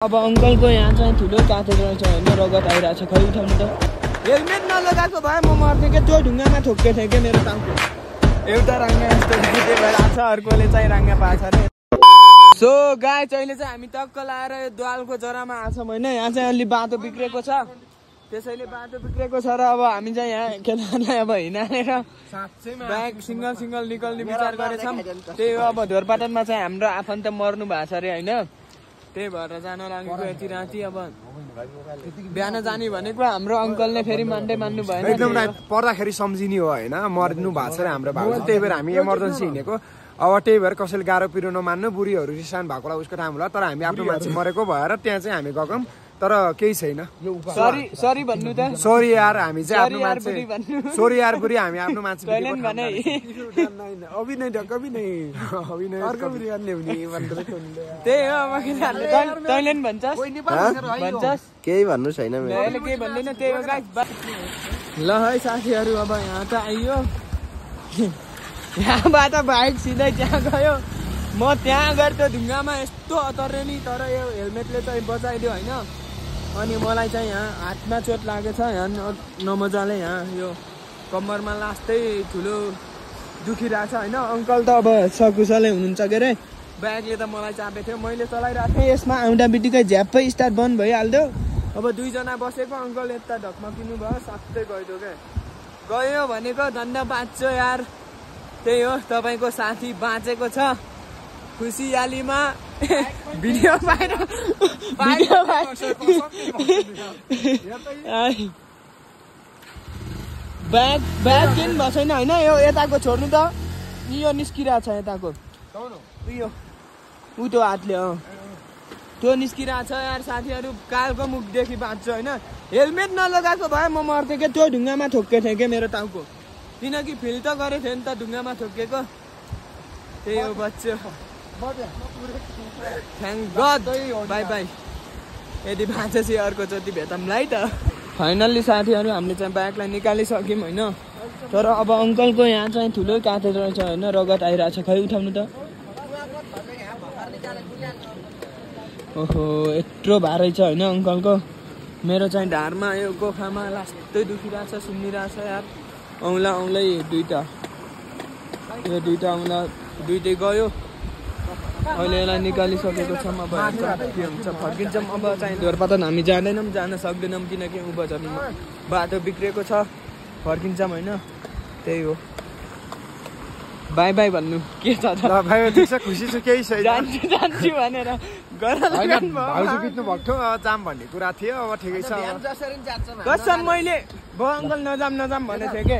अब अंकलको यहाँ चाहिँ ठुलो क्याथेड्रल छ हैन, रगत आइरहेछ। खै उठाउनु त। हेलमेट नलगाएको भए म मर्थेँ के, त्यो ढुङ्गामा ठोक्के थिएँ के मेरो टाउको। एउटा राङ्गा यस्तो फुटे भइरहेछ, अर्कोले चाहिँ राङ्गा पाछ रे। सो गाइस अहिले चाहिँ हामी टक्क लाएर यो द्वालको जरामा आछौँ हैन। यहाँ चाहिँ अलि बाटो बिग्रेको छ, त्यसैले बाटो बिग्रेको छ र अब हामी चाहिँ यहाँ केदारलाई अब हिँडालेर ब्याग सिंगल सिंगल निकाल्ने विचार गरेछौँ। त्यही हो, अब ढोरपाटनमा चाहिँ हाम्रो आफन्त मर्नु भएको छ अरे हैन, त्यही भएर जान लागेको यति राति। अब बिहान जाने भनेको हाम्रो अङ्कलले फेरि मान्नु भएन, एकदम पर्दाखेरि सम्झिने हो हैन, मर्नु भएको छ रे हाम्रो भाउ। त्यही भएर हामी इमर्जेन्सी हिँडेको। अब त्यही भएर कसैले गाह्रो पिरो नमान्नु, बुढीहरू रिसान भएकोलाई उसको राम्रो होला। तर हामी आफ्नो मान्छे मरेको भएर त्यहाँ चाहिँ हामी गयौँ, तर केही छैन। सरी भन्नु त। सरी यार, हामी चाहिँ आफ्नो मान्छे। सरी यार बुढी, हामी आफ्नो मान्छे। अभिनय त्यही हो, तैँले नि भन्छस् केही भन्नु छैन मैले, केही भन्दैन। त्यही हो गाइस। ल है साथीहरू, अब यहाँ त आइयो, यहाँबाट बाइक सिधै त्यहाँ गयो। म त्यहाँ गएर त्यो ढुङ्गामा यस्तो अतर्यो नि, तर यो हेलमेटले चाहिँ बचाइदियो होइन। अनि मलाई चाहिँ यहाँ हातमा चोट लागेको छ, यहाँ नमजाले यहाँ यो कम्मरमा लास्टै ठुलो दुखिरहेछ होइन। अङ्कल त अब सकुशलै हुनुहुन्छ के अरे, ब्यागले त मलाई चापेको थियो, मैले चलाइरहेको थिएँ। यसमा आउँदा बित्तिकै झ्याप्पै स्टार्ट बन्द भइहाल्थ्यो। अब दुईजना बसेको, अङ्कल यता ढकमा किन्नु भयो, साथै गइदियो क्या। गयो भनेको धन्दा बाँच्यो यार। त्यही हो, तपाईँको साथी बाँचेको छ खुसियालीमा। भिडियो पाएर ब्याग किन भएको छैन होइन। यो यताको छोड्नु त, यो निस्किरहेको छ यताको, उयो उतो हातले। त्यो निस्किरहेको छ यार साथीहरू। कालको मुखदेखि बाँच्छु होइन। हेलमेट नलगाएको भए म मर्थेँ के, त्यो ढुङ्गामा ठोक्के थिएँ क्या मेरो टाउको, किनकि फिल त गरेको थियो नि त ढुङ्गामा ठोक्केको। त्यही हो, बच्चो। Thank God, bye bye. यदि बाँचेपछि अर्कोचोटि भेटौँला है त। फाइनल्ली साथीहरू हामीले चाहिँ ब्यागलाई निकालिसक्यौँ होइन। तर अब अङ्कलको यहाँ चाहिँ ठुलो क्याथेड्रल छ होइन, रगत आइरहेछ। खै उठाउनु त। ओहो, यत्रो भारै छ होइन अङ्कलको। मेरो चाहिँ ढाडमा यो गोखामा लास्टै दुखिरहेछ, सुन्निरहेछ यार। औँला दुईटा, यो दुईटा औँला दुइटै गयो। अहिले यसलाई निकालिसकेको छौँ। अब के हुन्छ फर्किन्छौँ। अब चाहिँ ढोरपाटन हामी जाँदैनौँ, जान सक्दैनौँ, किनकि उभोजनीमा बाटो बिग्रेको छ। फर्किन्छौँ होइन, त्यही हो। बाई बाई भन्नु के छ त। ठिक छ, खुसी छु, केही छैन। जान्छु भनेर भाउजू बित्नु भएको थियो, जाम भन्ने कुरा थियो। अब ठिकै छ। कसम मैले अङ्कल नजाम भनेको थिएँ के।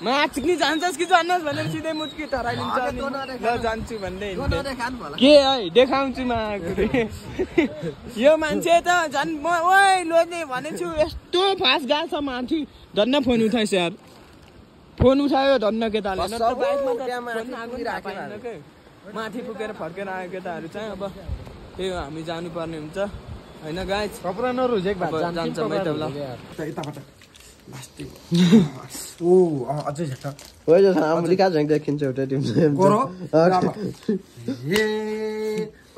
माछिक्नी जान्छस् कि जान्नस् भनेर सिधै मुट्की ठराइदिन्छ। ल जान्छु भन्दै के है देखाउँछु मा। यो मान्छे त झन् म ओइ लोज्ने भनेछु, यस्तो फास्ट गएको छ माथि। धन्न फोन उठाइस् यार, फोन उठायो धन्न केटाले। माथि पुगेर फर्केर आयो केटाहरू चाहिँ। अब त्यही हो, हामी जानुपर्ने हुन्छ होइन गाइस। कपडा नरुझेक भए जान्छौँ है त। ल ओ अझै झट्ट होइन अमेरिका झैँ देखिन्छ एउटा टिम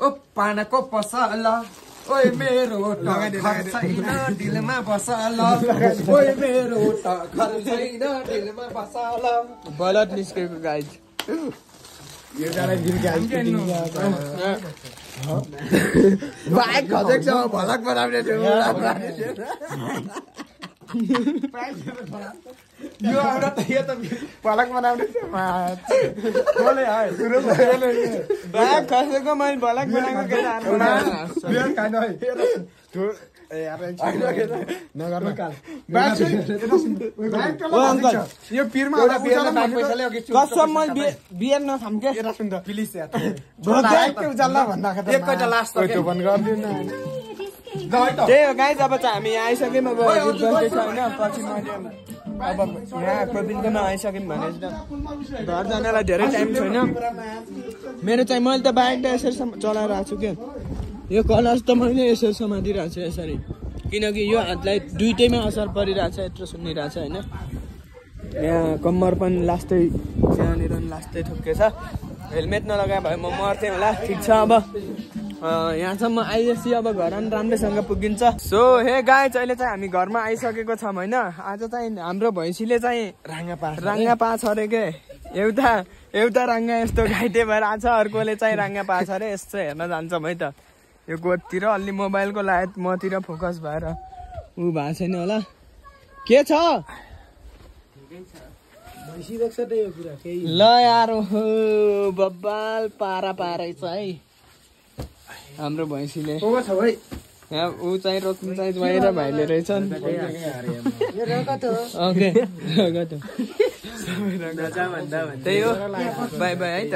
ओ पानाको पसल, ओइ मेरो छैन दिलमा बसल, ओइ मेरो छैन दिलमा बसल। बलद निस्केको गाइस। बाइक खसेको छ, भलक बनाउने यो एउटा त यो त भलक बनाउने ब्याग खसेको मैले भलक बनाएको केटाहरू। यो पिरमा कसम मैले बियर नखाम के प्लिज उचाल्ला भन्दाखेरि एकैटा लास्ट त्यही हो गाइस। अब चाहिँ हामी आइसक्यौँ। अब गीत बन्दैछ होइन। पछि मैले अब यहाँ प्रवीणकोमा आइसक्यौँ भने घर जानलाई धेरै टाइम छैन मेरो चाहिँ। मैले त बाइक त यसरी चलाएर आएको छु क्या। यो कलर्स त मैले यसरी समातिरहेको छु यसरी, किनकि यो हातलाई दुइटैमा असर परिरहेछ, यत्रो सुन्निरहेछ होइन। यहाँ कम्मर पनि लास्टै यहाँनिर लास्टै ठोक्केछ। हेलमेट नलगाए भए म मर्थेँ होला। ठिक छ, अब यहाँसम्म आइएपछि अब घर पनि राम्रैसँग पुगिन्छ। सो हे गाइज अहिले चाहिँ हामी घरमा आइसकेको छौँ होइन। आज चाहिँ हाम्रो भैँसीले चाहिँ राङ्गा पाछ अरे के। एउटा राङ्गा यस्तो घाइते भएर आएको छ, अर्कोले चाहिँ राङ्गा पाछ अरे। यस्तो हेर्न जान्छौँ है त। यो गोठतिर अलि मोबाइलको लायक मतिर फोकस भएर ऊ भएको छैन होला। के छ ल यार हो बब्बाल पारै छ है हाम्रो भैँसीले। यहाँ ऊ चाहिँ रोक्नु चाहिँ बाहिर भाइले रहेछन्। त्यही हो, बाई बाई है त।